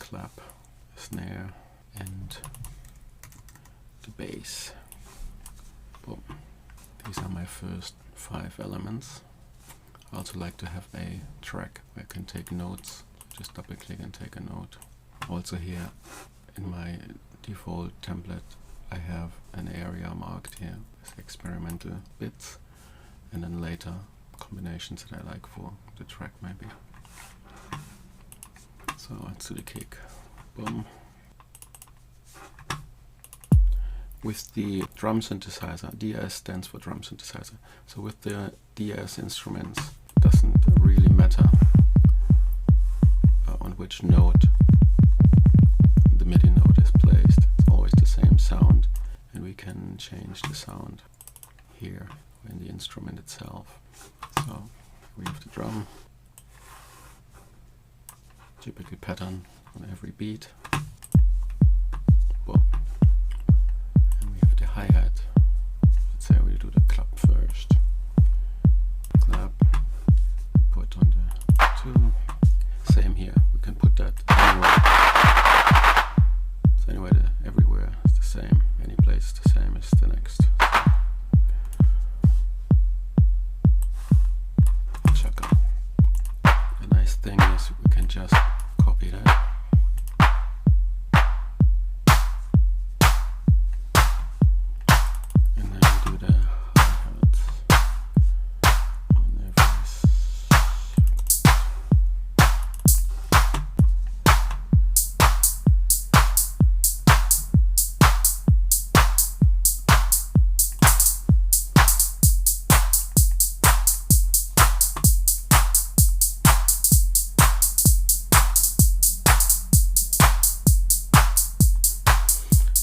clap, a snare, and the bass. Boom. These are my first 5 elements. I also like to have a track where I can take notes. Just double click and take a note. Also here in my default template I have an area marked here with experimental bits, and then later combinations that I like for the track maybe. So let's do the kick. Boom. With the drum synthesizer, DS stands for drum synthesizer. So with the DS instruments, it doesn't really matter on which note the MIDI note is placed. It's always the same sound, and we can change the sound here in the instrument itself. So we have the drum, typical pattern on every beat. Boom. And we have the hi-hat. Let's say we do the clap first. Clap, put on the 2. Same here, we can put that anywhere. So anyway, everywhere is the same. Any place is the same as the next. Chaka. The nice thing is we can just copy that. And then we do the hi-hats on every.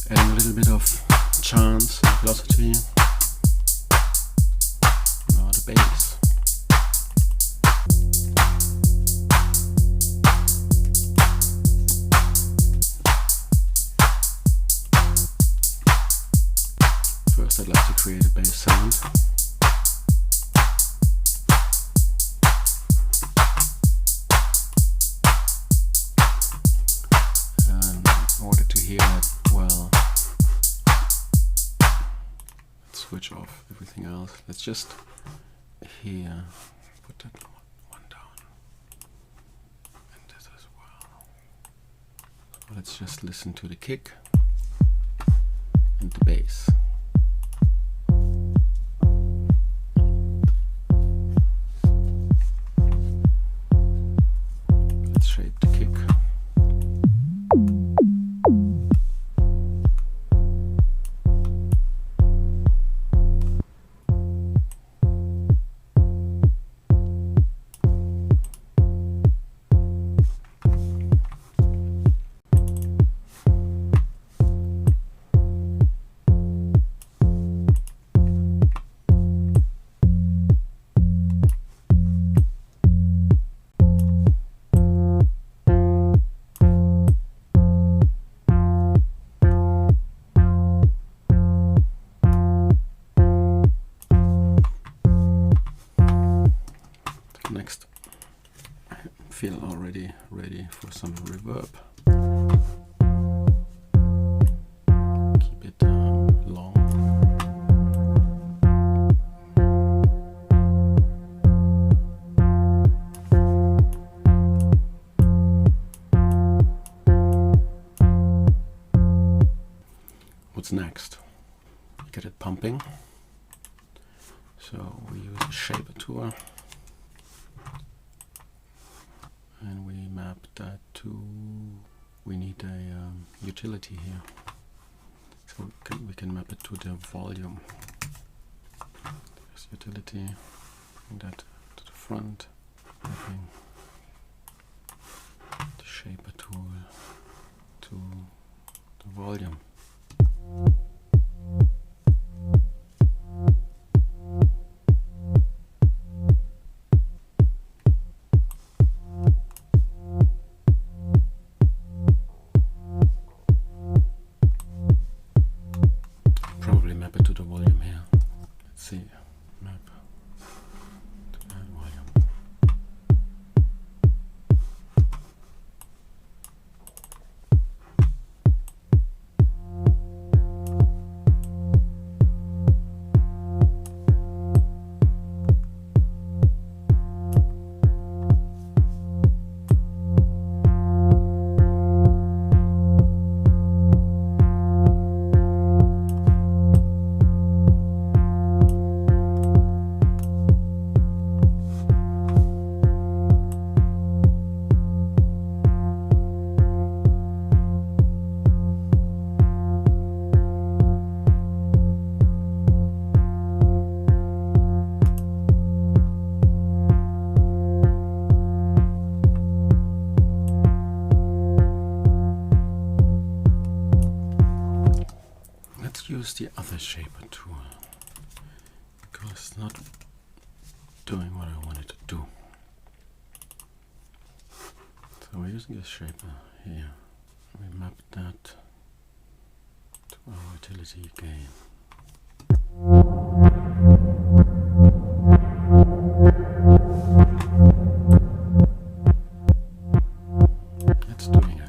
Adding a little bit of chance and velocity. Now the bass. First I'd like to create a bass sound. And in order to hear it well, switch off everything else. Let's just here put that one down, and this as well. So let's just listen to the kick and the bass. Let's shape the kick. Next, I feel already ready for some reverb. Keep it long. What's next? Get it pumping. So we use a shaper tool. And we map that to, we need a utility here. So we can map it to the volume. There's utility, bring that to the front, mapping the shaper tool to the volume. use the other shaper tool because it's not doing what I want it to do. So we're using this shaper here. We map that to our utility gain. It's doing it.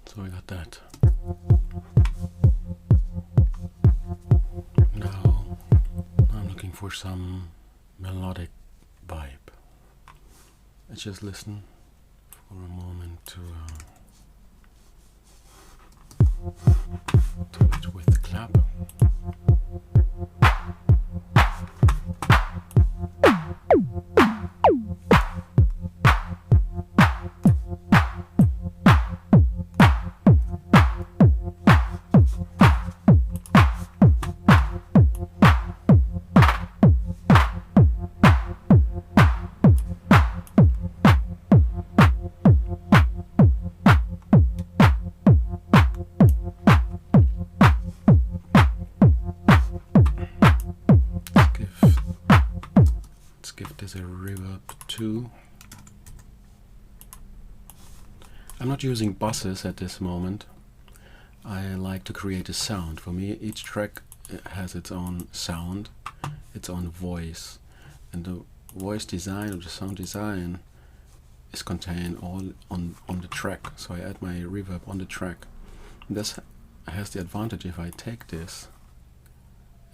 So I got that. Now I'm looking for some melodic vibe. Let's just listen for a moment to it with the clap. Give this a reverb too. I'm not using buses at this moment. I like to create a sound. For me, each track has its own sound, its own voice, and the voice design or the sound design is contained all on the track. So I add my reverb on the track. And this has the advantage if I take this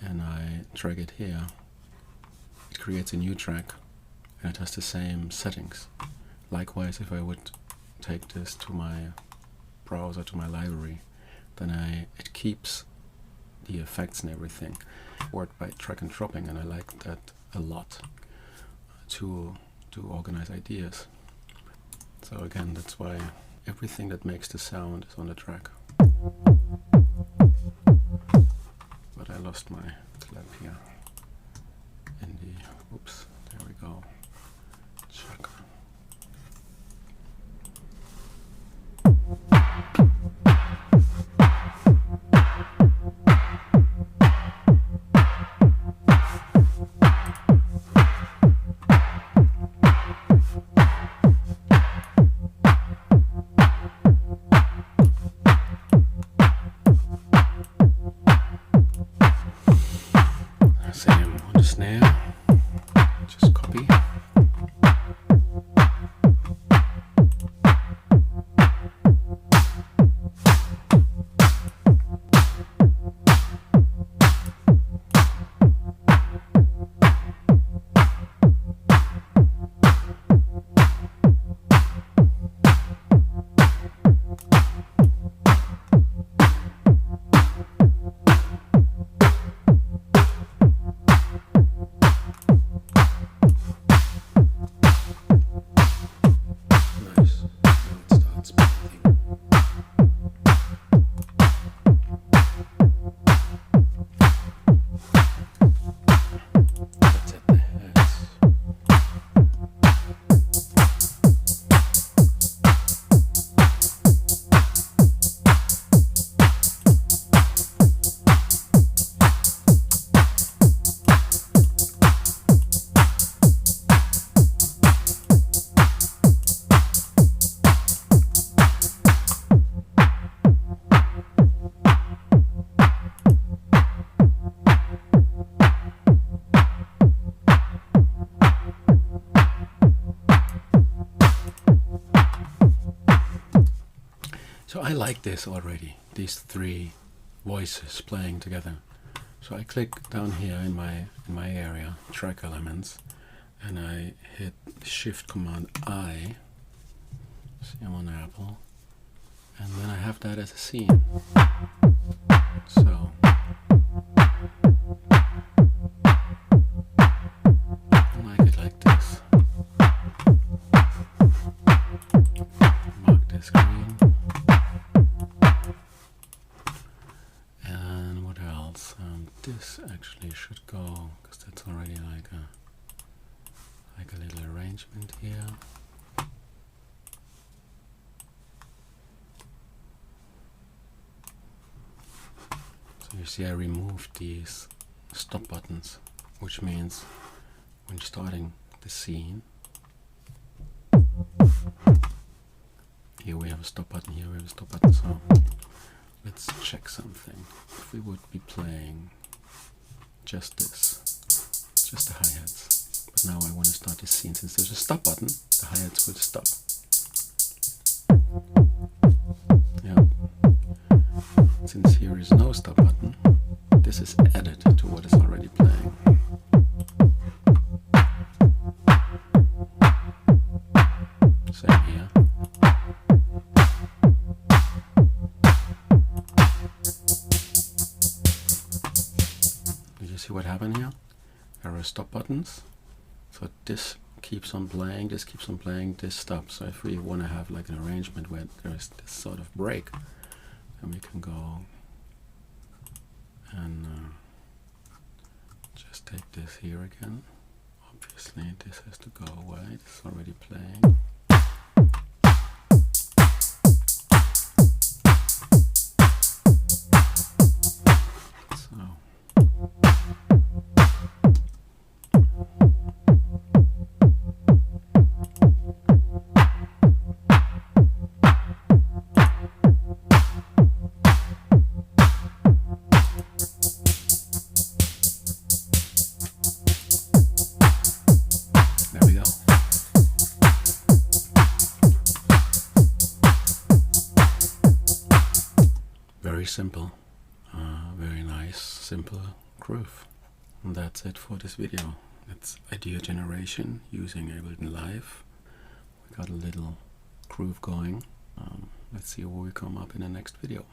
and I drag it here, it creates a new track and it has the same settings. Likewise, if I would take this to my browser, to my library, then it keeps the effects and everything worked by drag and dropping, and I like that a lot to organize ideas. So again, that's why everything that makes the sound is on the track. But I lost my clap here. In the, oops, there we go. Check. Same on the snare. Just copy. So I like this already, these three voices playing together. So I click down here in my area, track elements, and I hit Shift Command I. See, I'm on Apple, and then I have that as a scene. So I like it like this. arrangement here. So you see I removed these stop buttons, which means when starting the scene, here we have a stop button, here we have a stop button. So let's check something. If we would be playing just this, just the hi-hats, but now I want to start the scene. Since there's a stop button, the hi-hats would stop. Yeah. Since here is no stop button, this is added to what is already playing. Same here. Did you see what happened here? There are stop buttons. So this keeps on playing, this keeps on playing, this stops. So if we want to have like an arrangement where there is this sort of break, then we can go and just take this here again. Obviously this has to go away, it's already playing. There we go. Very simple, very nice, simple groove. And that's it for this video. It's idea generation using Ableton Live. We got a little groove going. Let's see where we come up in the next video.